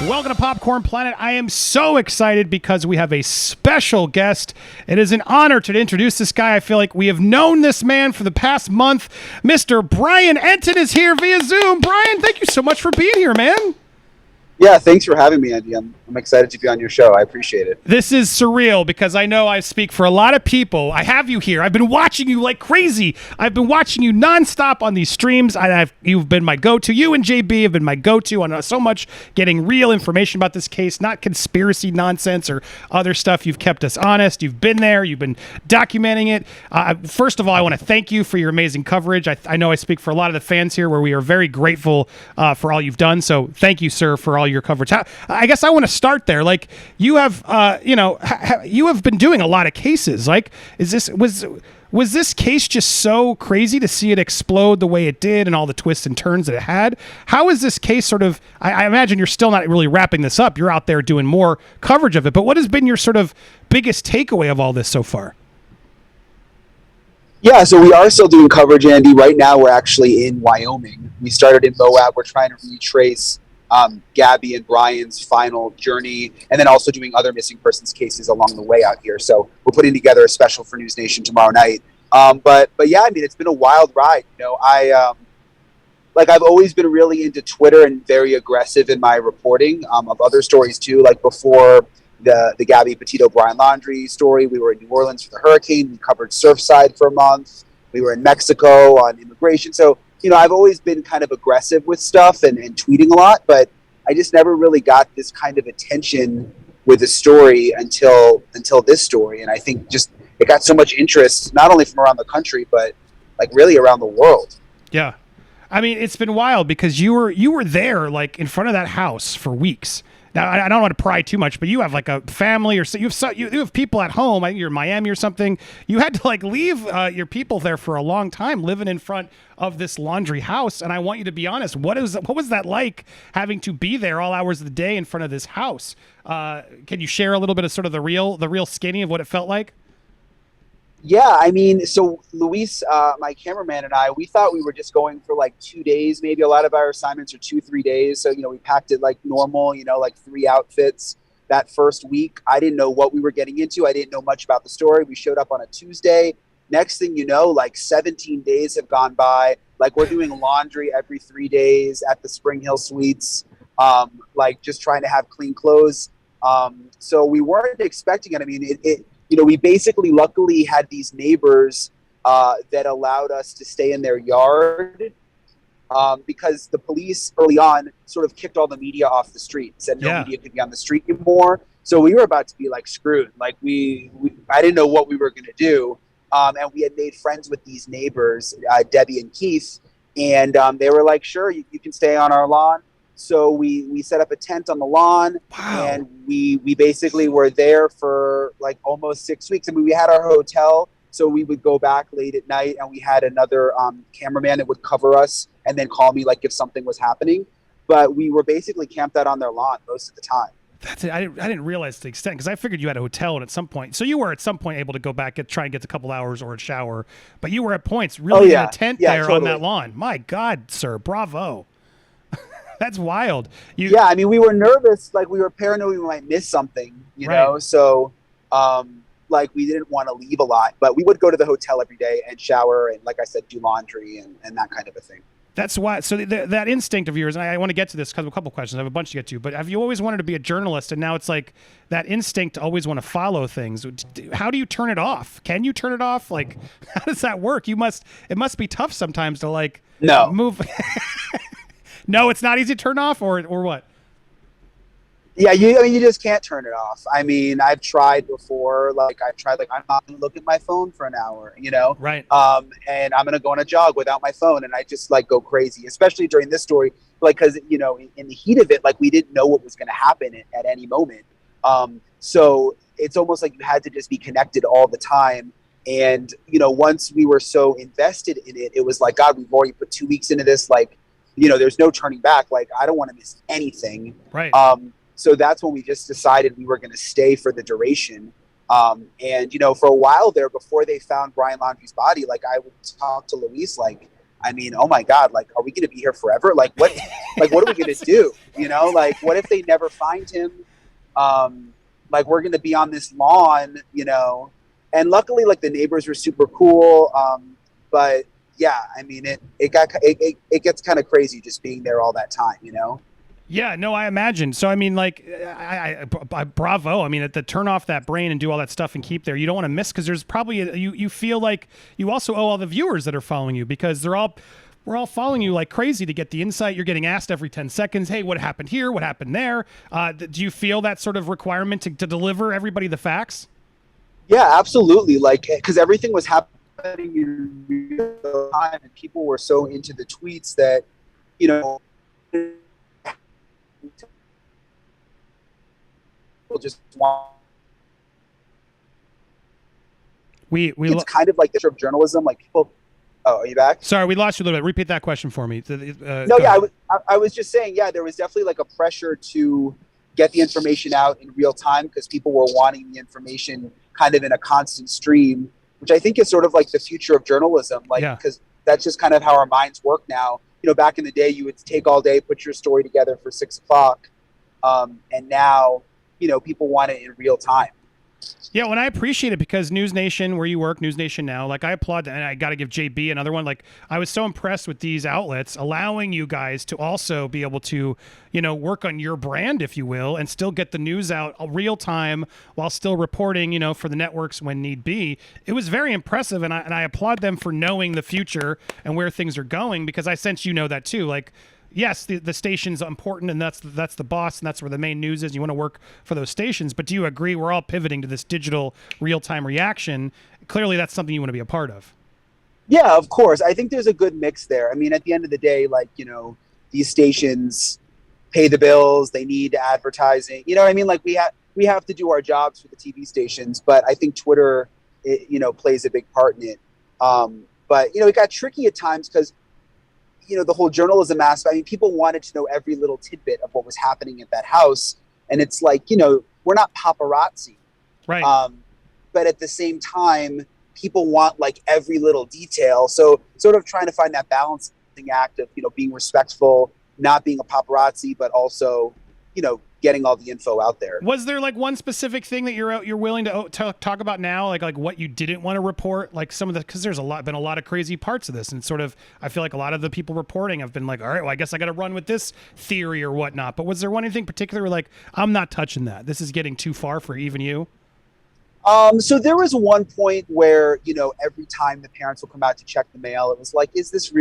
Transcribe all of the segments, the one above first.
Welcome to Popcorn Planet. I am so excited because we have a special guest. It is an honor to introduce this guy. I feel like we have known this man for the past month. Mr. Brian Entin is here via Zoom. Brian, thank you so much for being here, man. Yeah, thanks for having me, Andy. I'm excited to be on your show. I appreciate it. This is surreal because I know I speak for a lot of people. I have you here. I've been watching you like crazy. I've been watching you nonstop on these streams. You've been my go-to. You and JB have been my go-to on so much getting real information about this case, not conspiracy nonsense or other stuff. You've kept us honest. You've been there. You've been documenting it. First of all, I want to thank you for your amazing coverage. I know I speak for a lot of the fans here where we are very grateful for all you've done. So thank you, sir, for all your coverage. I guess I want to start there. Like, you have, you have been doing a lot of cases. Like, was this case just so crazy to see it explode the way it did and all the twists and turns that it had? How is this case sort of? I imagine you're still not really wrapping this up. You're out there doing more coverage of it. But what has been your sort of biggest takeaway of all this so far? Yeah, so we are still doing coverage, Andy. Right now, we're actually in Wyoming. We started in Moab. We're trying to retrace Gabby and Brian's final journey, and then also doing other missing persons cases along the way out here. So we're putting together a special for News Nation tomorrow night. But yeah, I mean, it's been a wild ride. You know, I've always been really into Twitter and very aggressive in my reporting of other stories too. Like before the Gabby Petito Brian Laundrie story, we were in New Orleans for the hurricane. We covered Surfside for a month. We were in Mexico on immigration. So, you know, I've always been kind of aggressive with stuff and tweeting a lot, but I just never really got this kind of attention with the story until this story. And I think just it got so much interest, not only from around the country, but like really around the world. Yeah. I mean, it's been wild because you were there like in front of that house for weeks. Now, I don't want to pry too much, but you have like a family or so you have people at home. I think you're in Miami or something. You had to like leave your people there for a long time living in front of this Laundrie house. And I want you to be honest. What was that like having to be there all hours of the day in front of this house? Can you share a little bit of sort of the real skinny of what it felt like? Yeah, I mean, so Luis, my cameraman, and I, we thought we were just going for like 2 days. Maybe a lot of our assignments are 2-3 days. So, you know, we packed it like normal, you know, like 3 outfits that first week. I didn't know what we were getting into. I didn't know much about the story. We showed up on a Tuesday. Next thing you know, like 17 days have gone by. Like we're doing laundry every 3 days at the Spring Hill Suites, like just trying to have clean clothes. So we weren't expecting it. I mean, you know, we basically luckily had these neighbors that allowed us to stay in their yard because the police early on sort of kicked all the media off the street, said no media could be on the street anymore. So we were about to be like screwed. Like I didn't know what we were going to do. And we had made friends with these neighbors, Debbie and Keith, and they were like, sure, you can stay on our lawn. So we set up a tent on the lawn. Wow. And we basically were there for like almost 6 weeks. I mean, we had our hotel, so we would go back late at night, and we had another cameraman that would cover us and then call me like if something was happening. But we were basically camped out on their lawn most of the time. That's it. I didn't realize the extent because I figured you had a hotel and at some point. So you were at some point able to go back try and get a couple hours or a shower, but you were at points really in a tent there totally. On that lawn. My God, sir, bravo. That's wild. Yeah, I mean, we were nervous. Like, we were paranoid we might miss something, you know? So, like, we didn't want to leave a lot. But we would go to the hotel every day and shower and, like I said, do laundry and that kind of a thing. That's why. So that instinct of yours, and I want to get to this because of a couple questions. I have a bunch to get to. But have you always wanted to be a journalist, and now it's like that instinct to always want to follow things? How do you turn it off? Can you turn it off? Like, how does that work? It must be tough sometimes to, like, move... No, it's not easy to turn off, or what? Yeah, you just can't turn it off. I mean, I've tried before. Like, I'm not going to look at my phone for an hour, you know? Right. And I'm going to go on a jog without my phone, and I just, like, go crazy, especially during this story, like, because, you know, in the heat of it, like, we didn't know what was going to happen at any moment. So it's almost like you had to just be connected all the time. And, you know, once we were so invested in it, it was like, God, we've already put 2 weeks into this, like, you know, there's no turning back. Like, I don't want to miss anything. Right. So that's when we just decided we were going to stay for the duration. And, you know, for a while there, before they found Brian Laundrie's body, like, I would talk to Luis, like, I mean, oh my God, like, are we going to be here forever? Like, what are we going to do? You know, like, what if they never find him? Like, we're going to be on this lawn, you know, and luckily, like, the neighbors were super cool. But yeah, I mean, it gets kind of crazy just being there all that time, you know? Yeah, no, I imagine. So, I mean, like, bravo. I mean, to turn off that brain and do all that stuff and keep there, you don't want to miss, because there's probably you feel like you also owe all the viewers that are following you, because we're all following you like crazy to get the insight. You're getting asked every 10 seconds, hey, what happened here? What happened there? Do you feel that sort of requirement to deliver everybody the facts? Yeah, absolutely. Like, because everything was happening in real time, and people were so into the tweets that, you know, people just want. It's kind of like the of journalism. Like people. Oh, are you back? Sorry, we lost you a little bit. Repeat that question for me. No, yeah, I was just saying, yeah, there was definitely like a pressure to get the information out in real time, because people were wanting the information kind of in a constant stream, which I think is sort of like the future of journalism. Like, because that's just kind of how our minds work now. You know, back in the day, you would take all day, put your story together for 6 o'clock. And now, you know, people want it in real time. Yeah, well, and I appreciate it, because News Nation, where you work, News Nation Now, like, I applaud that. And I got to give JB another one. Like, I was so impressed with these outlets allowing you guys to also be able to, you know, work on your brand, if you will, and still get the news out real time while still reporting, you know, for the networks when need be. It was very impressive, and I applaud them for knowing the future and where things are going, because I sense you know that too. Like, yes, the station's important, and that's the boss, and that's where the main news is. You want to work for those stations, but do you agree we're all pivoting to this digital real-time reaction? Clearly, that's something you want to be a part of. Yeah, of course. I think there's a good mix there. I mean, at the end of the day, like, you know, these stations pay the bills. They need advertising. You know what I mean? Like, we have to do our jobs for the TV stations, but I think Twitter, you know, plays a big part in it. But, you know, it got tricky at times, because, you know, the whole journalism aspect, I mean, people wanted to know every little tidbit of what was happening at that house. And it's like, you know, we're not paparazzi. Right. But at the same time, people want like every little detail. So sort of trying to find that balancing act of, you know, being respectful, not being a paparazzi, but also, you know, getting all the info out there. Was there like one specific thing that you're willing to talk about now, like what you didn't want to report, like some of the, because there's been a lot of crazy parts of this, and sort of I feel like a lot of the people reporting have been like, all right, well, I guess I got to run with this theory or whatnot. But was there anything particular like, I'm not touching that, this is getting too far for even you? So there was one point where, you know, every time the parents will come out to check the mail, it was like, is this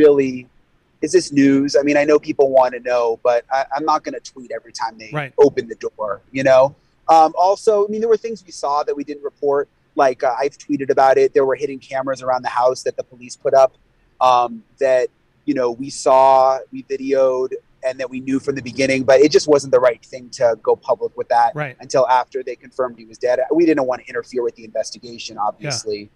news? I mean, I know people want to know, but I'm not going to tweet every time they open the door, you know? Also, I mean, there were things we saw that we didn't report. Like, I've tweeted about it. There were hidden cameras around the house that the police put up, that, you know, we videoed, and that we knew from the beginning, but it just wasn't the right thing to go public with that until after they confirmed he was dead. We didn't want to interfere with the investigation, obviously.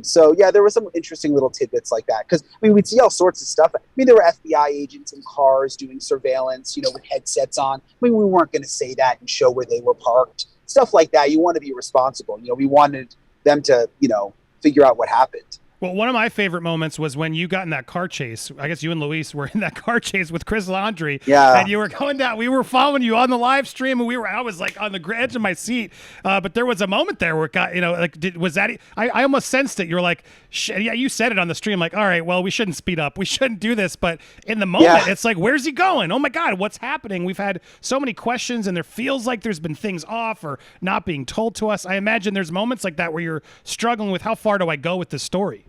So yeah, there were some interesting little tidbits like that. Cause I mean, we'd see all sorts of stuff. I mean, there were FBI agents in cars doing surveillance, you know, with headsets on. I mean, we weren't going to say that and show where they were parked, stuff like that. You want to be responsible. You know, we wanted them to, you know, figure out what happened. Well, one of my favorite moments was when you got in that car chase. I guess you and Luis were in that car chase with Chris Laundrie. Yeah. And you were going down. We were following you on the live stream, and I was like on the edge of my seat. But there was a moment there where it got, you know, like, was that, I almost sensed it. You were like, yeah, you said it on the stream, like, all right, well, we shouldn't speed up. We shouldn't do this. But in the moment, it's like, where's he going? Oh my God, what's happening? We've had so many questions, and there feels like there's been things off or not being told to us. I imagine there's moments like that where you're struggling with, how far do I go with this story?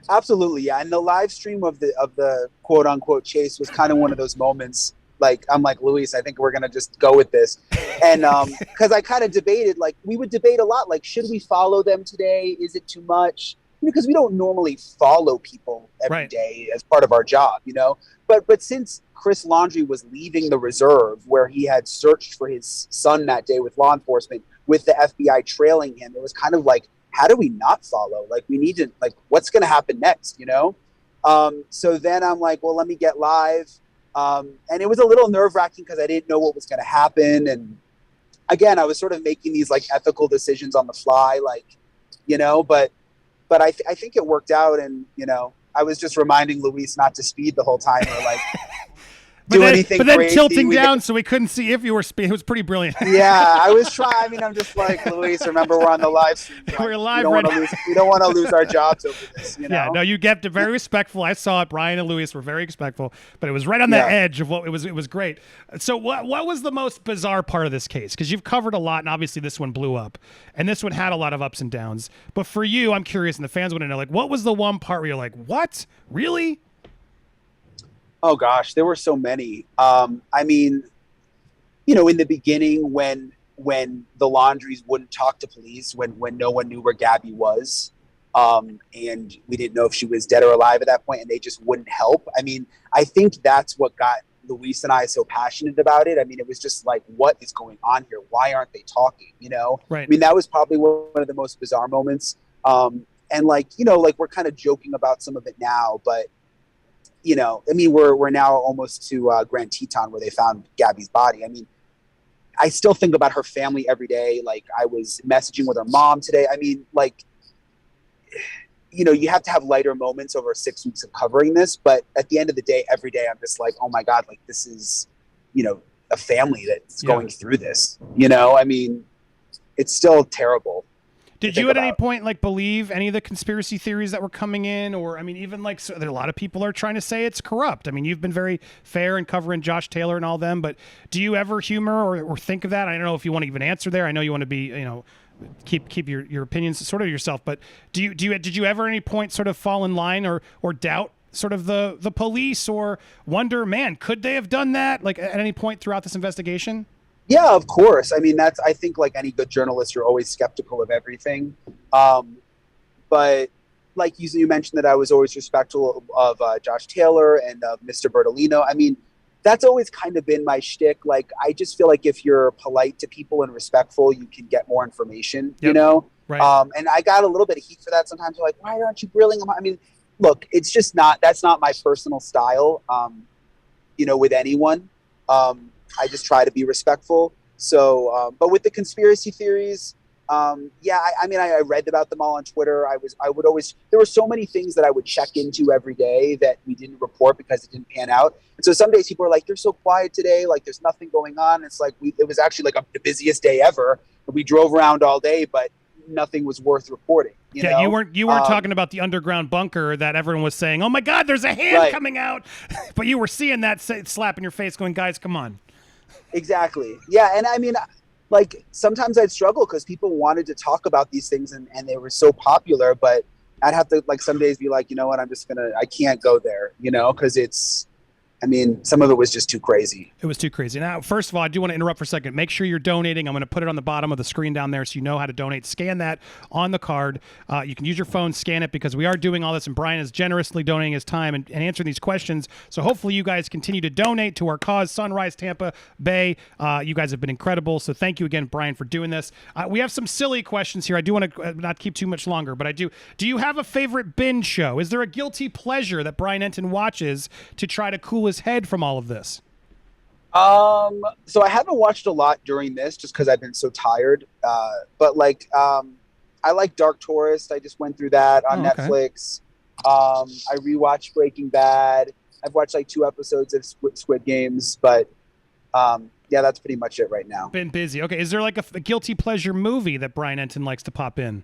Absolutely, yeah. And the live stream of the quote unquote chase was kind of one of those moments. Like, I'm like, Luis, I think we're gonna just go with this. And because I kind of debated, like, we would debate a lot, like, should we follow them today? Is it too much? Because we don't normally follow people every day as part of our job, you know. But since Chris Laundrie was leaving the reserve, where he had searched for his son that day with law enforcement, with the FBI trailing him, it was kind of like, how do we not follow? Like, we need to, like, what's going to happen next, you know? So then I'm like, well, let me get live. And it was a little nerve wracking because I didn't know what was going to happen. And again, I was sort of making these like ethical decisions on the fly, like, you know, but I think it worked out. And, you know, I was just reminding Luis not to speed the whole time, or like but then crazy. tilting down so we couldn't see if you were speeding. It was pretty brilliant. Yeah, I was trying. I mean, I'm just like, Luis, remember we're on the live stream. Like, We're live we right don't want to lose our jobs over this. You know? Yeah, no, you kept it very respectful. I saw it. Brian and Luis were very respectful, but it was right on the edge of what it was. It was great. So what was the most bizarre part of this case? Because you've covered a lot, and obviously this one blew up, and this one had a lot of ups and downs. But for you, I'm curious, and the fans want to know, like, what was the one part where you're like, what? Really? Oh gosh, there were so many. I mean, you know, in the beginning when the Laundries wouldn't talk to police, when no one knew where Gabby was, and we didn't know if she was dead or alive at that point, and they just wouldn't help. I mean, I think that's what got Luis and I so passionate about it. I mean, it was just like, what is going on here? Why aren't they talking? You know? Right. I mean, that was probably one of the most bizarre moments. And like, you know, like we're kind of joking about some of it now, but you know, I mean, we're now almost to Grand Teton where they found Gabby's body. I mean, I still think about her family every day. Like I was messaging with her mom today. I mean, like, you know, you have to have lighter moments over 6 weeks of covering this, but at the end of the day, every day I'm just like, oh my God, like this is, you know, a family that's going through this, you know, I mean, it's still terrible. Did you at any point like believe any of the conspiracy theories that were coming in, or I mean, even like so there are a lot of people are trying to say it's corrupt. I mean, you've been very fair in covering Josh Taylor and all them, but do you ever humor or think of that? I don't know if you want to even answer there. I know you want to be, you know, keep your opinions sort of yourself, but did you ever at any point sort of fall in line or doubt sort of the police or wonder, man, could they have done that? Like at any point throughout this investigation? Yeah, of course. I mean, I think like any good journalist, you're always skeptical of everything. But like you mentioned that I was always respectful of Josh Taylor and of Mr. Bertolino. I mean, that's always kind of been my shtick. Like, I just feel like if you're polite to people and respectful, you can get more information, you know? Right. And I got a little bit of heat for that. Sometimes they're like, why aren't you grilling them? I mean, look, it's just that's not my personal style, you know, with anyone. I just try to be respectful. So, but with the conspiracy theories, yeah, I mean, I read about them all on Twitter. There were so many things that I would check into every day that we didn't report because it didn't pan out. And so some days people are like, you're so quiet today. Like there's nothing going on. It's like, it was actually like the busiest day ever. We drove around all day, but nothing was worth reporting. You know? You weren't talking about the underground bunker that everyone was saying, oh my God, there's a hand coming out. But you were seeing that slap in your face going, guys, come on. Exactly. Yeah. And I mean, like sometimes I'd struggle because people wanted to talk about these things and they were so popular, but I'd have to like some days be like, you know what, I can't go there, you know, because I mean, some of it was just too crazy. It was too crazy. Now, first of all, I do want to interrupt for a second. Make sure you're donating. I'm going to put it on the bottom of the screen down there so you know how to donate. Scan that on the card. You can use your phone, scan it, because we are doing all this, and Brian is generously donating his time and answering these questions. So hopefully you guys continue to donate to our cause, Sunrise Tampa Bay. You guys have been incredible. So thank you again, Brian, for doing this. We have some silly questions here. I do want to not keep too much longer, but I do. Do you have a favorite binge show? Is there a guilty pleasure that Brian Entin watches to try to cool his head from all of this? So I haven't watched a lot during this just because I've been so tired. But like, I like Dark Tourist. I just went through that on Netflix. I rewatched Breaking Bad. I've watched like 2 episodes of Squid Games, but yeah, that's pretty much it right now. Been busy. Okay. Is there like a guilty pleasure movie that Brian Entin likes to pop in?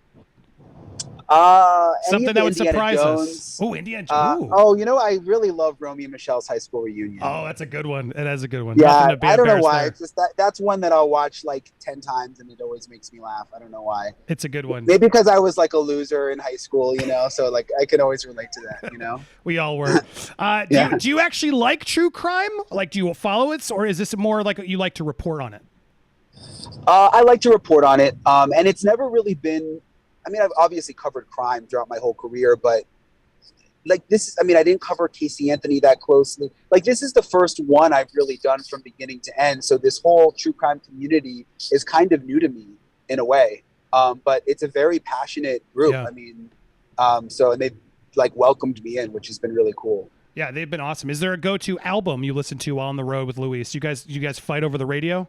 Something that would surprise us. Oh, Indiana Jones. You know, I really love Romeo and Michelle's high school reunion. Oh, that's a good one. It is a good one. Yeah, I don't know why. It's just that's one that I'll watch like 10 times and it always makes me laugh. I don't know why. It's a good one. Maybe because I was like a loser in high school, you know, so like I can always relate to that, you know. We all were. Do you actually like true crime? Like, do you follow it, or is this more like you like to report on it? I like to report on it, and it's never really been. I mean, I've obviously covered crime throughout my whole career, but like I didn't cover Casey Anthony that closely. Like this is the first one I've really done from beginning to end. So this whole true crime community is kind of new to me in a way. But it's a very passionate group. Yeah. I mean, and they've like welcomed me in, which has been really cool. Yeah, they've been awesome. Is there a go-to album you listen to while on the road with Luis? You guys fight over the radio?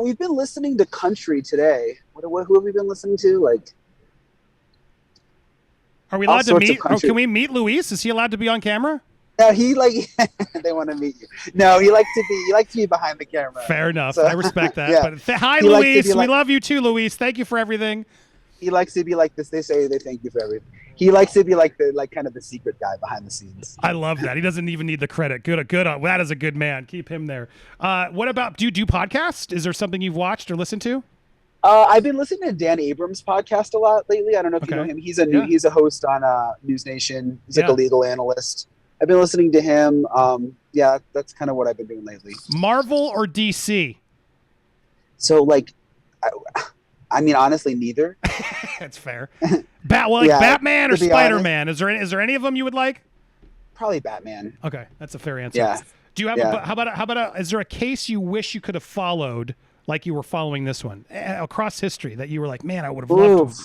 We've been listening to country today. Who have we been listening to? Like, Are we all allowed to sorts of meet? Oh, country. can we meet Luis? Is he allowed to be on camera? No, he like they want to meet you. No, he likes to be behind the camera. Fair enough. So, I respect that. yeah. But hi, He likes to Luis. be We like- love you too, Luis. Thank you for everything. He likes to be like this. They say they thank you for everything. He likes to be like kind of the secret guy behind the scenes. I love that. He doesn't even need the credit. Good. That is a good man. Keep him there. What about, do you do podcasts? Is there something you've watched or listened to? I've been listening to Dan Abrams' podcast a lot lately. I don't know if you know Okay. him. He's a host on News Nation. He's like Yeah. a legal analyst. I've been listening to him. Yeah, that's kind of what I've been doing lately. Marvel or DC? So like, I mean, honestly, neither. That's fair. Batman or to be Spider-Man? Is there any of them you would like? Probably Batman. Okay, that's a fair answer. Yeah. Do you have Yeah. how about is there a case you wish you could have followed like you were following this one across history that you were like, man, I would have loved to.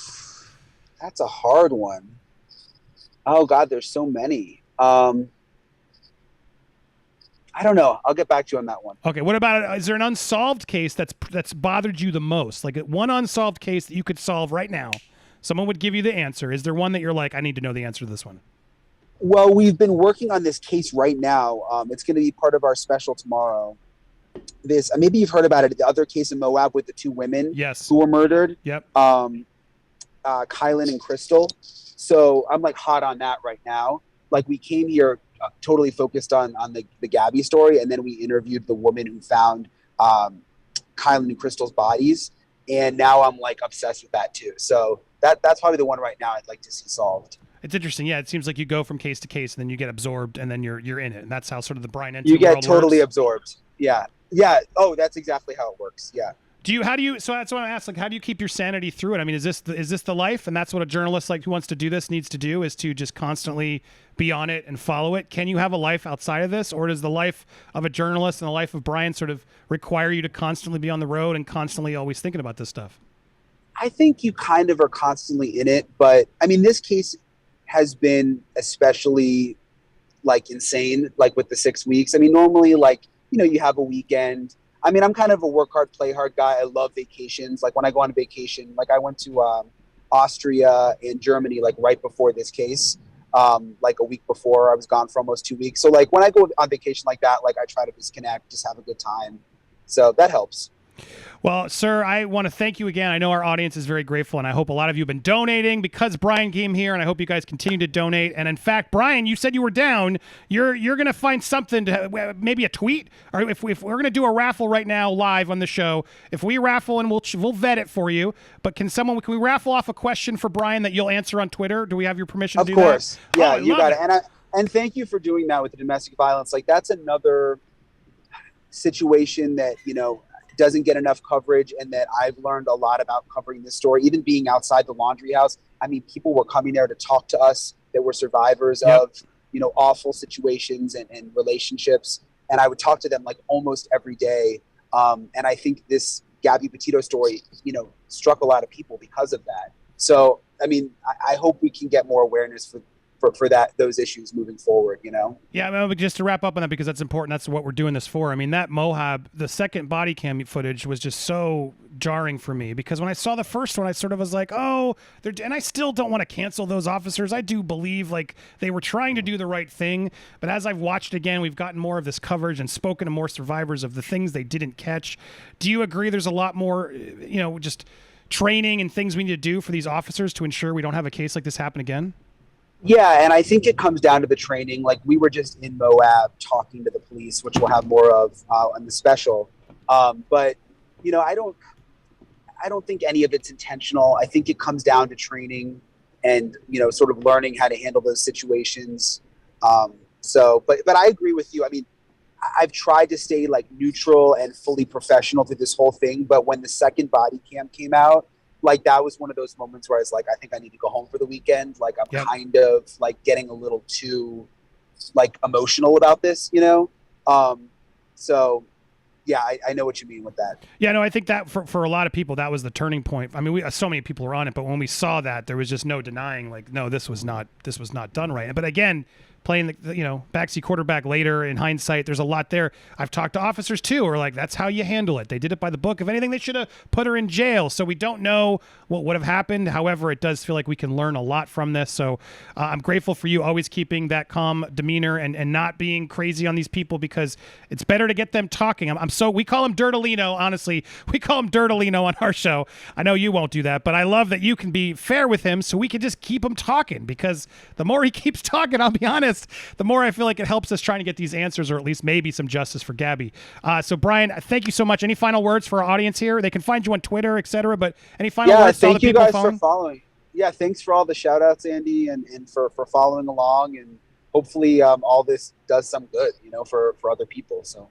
That's a hard one. Oh God, there's so many. I don't know. I'll get back to you on that one. Okay, what about is there an unsolved case that's bothered you the most? Like one unsolved case that you could solve right now. Someone would give you the answer. Is there one that you're like, I need to know the answer to this one? Well, we've been working on this case right now. It's going to be part of our special tomorrow. This maybe you've heard about it. The other case in Moab with the two women Yes. who were murdered. Yep. Kylan and Crystal. So I'm like hot on that right now. Like we came here totally focused on the Gabby story, and then we interviewed the woman who found Kylan and Crystal's bodies, and now I'm like obsessed with that too. So that's probably the one right now I'd like to see solved. It's interesting. Yeah, it seems like you go from case to case, and then you get absorbed, and then you're in it, and that's how sort of the Brian Entin You get world totally works. absorbed. Yeah. Oh, that's exactly how it works. Yeah. So that's what I asked. Like, how do you keep your sanity through it? I mean, is this the life? And that's what a journalist like who wants to do this needs to do, is to just constantly be on it and follow it. Can you have a life outside of this, or does the life of a journalist and the life of Brian sort of require you to constantly be on the road and constantly always thinking about this stuff? I think you kind of are constantly in it, but I mean, this case has been especially like insane, like with the 6 weeks. I mean, normally, like, you know, you have a weekend. I mean, I'm kind of a work hard, play hard guy. I love vacations. Like when I go on vacation, like I went to Austria and Germany, like right before this case, like a week before. I was gone for almost 2 weeks. So like when I go on vacation like that, like I try to disconnect, just have a good time. So that helps. Well, sir, I want to thank you again. I know our audience is very grateful, and I hope a lot of you have been donating because Brian came here, and I hope you guys continue to donate. And in fact, Brian, you said you were down. You're going to find something to maybe a tweet, or if we're going to do a raffle right now live on the show. If we raffle, and we'll vet it for you. But can we raffle off a question for Brian that you'll answer on Twitter? Do we have your permission to do that? Of course. Yeah, Oh, you got it. And thank you for doing that with the domestic violence. Like that's another situation that, you know, doesn't get enough coverage, and that I've learned a lot about covering this story, even being outside the Laundrie house. I mean, people were coming there to talk to us that were survivors of, you know, awful situations and relationships. And I would talk to them like almost every day. And I think this Gabby Petito story, you know, struck a lot of people because of that. So, I mean, I hope we can get more awareness for those issues moving forward, you know? Yeah, I mean, just to wrap up on that, because that's important. That's what we're doing this for. I mean, that Moab, the second body cam footage was just so jarring for me, because when I saw the first one, I sort of was like, oh, and I still don't want to cancel those officers. I do believe like they were trying to do the right thing. But as I've watched again, we've gotten more of this coverage and spoken to more survivors of the things they didn't catch. Do you agree there's a lot more, you know, just training and things we need to do for these officers to ensure we don't have a case like this happen again? Yeah, and I think it comes down to the training. Like we were just in Moab talking to the police, which we'll have more of on the special. But you know, I don't think any of it's intentional. I think it comes down to training and, you know, sort of learning how to handle those situations. But I agree with you. I mean, I've tried to stay like neutral and fully professional through this whole thing. But when the second body cam came out, like that was one of those moments where I was like, I think I need to go home for the weekend. Like I'm kind of like getting a little too like emotional about this, you know? So yeah, I know what you mean with that. Yeah, no, I think that for a lot of people, that was the turning point. I mean, so many people were on it, but when we saw that, there was just no denying like, no, this was not done right. But again, playing the backseat quarterback later. In hindsight, there's a lot there. I've talked to officers too who are like, that's how you handle it. They did it by the book. If anything, they should have put her in jail. So we don't know what would have happened. However, it does feel like we can learn a lot from this. So I'm grateful for you always keeping that calm demeanor and not being crazy on these people, because it's better to get them talking. We call him Dirtalino. Honestly, we call him Dirtalino on our show. I know you won't do that, but I love that you can be fair with him so we can just keep him talking, because the more he keeps talking, I'll be honest, the more I feel like it helps us trying to get these answers, or at least maybe some justice for Gabby. So Brian, thank you so much. Any final words for our audience here? They can find you on Twitter, etc. But any final words to all the people thank you guys following? for following. Yeah, thanks for all the shout outs, Andy, and for following along, and hopefully all this does some good, for other people. So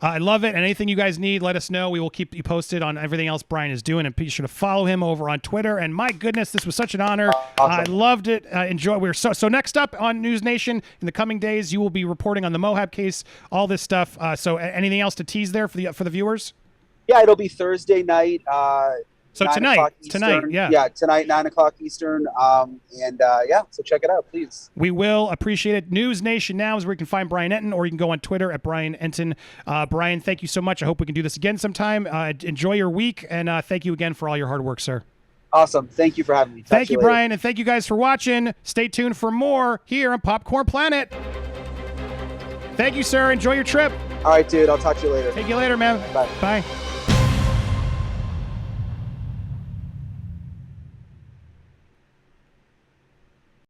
I love it. And anything you guys need, let us know. We will keep you posted on everything else Brian is doing, and be sure to follow him over on Twitter. And my goodness, this was such an honor. Awesome. I loved it. We're so next up on News Nation in the coming days, you will be reporting on the Mohab case, all this stuff. So anything else to tease there for the viewers? Yeah, it'll be Thursday night. So tonight, yeah, tonight, 9:00 Eastern. So check it out, please. We will appreciate it. News Nation Now is where you can find Brian Entin, or you can go on Twitter at Brian Entin. Brian, thank you so much. I hope we can do this again sometime. Enjoy your week, and thank you again for all your hard work, sir. Awesome. Thank you for having me. Thank you, Brian, and thank you guys for watching. Stay tuned for more here on Popcorn Planet. Thank you, sir. Enjoy your trip. All right, dude. I'll talk to you later. Take you later, man. Bye. Bye.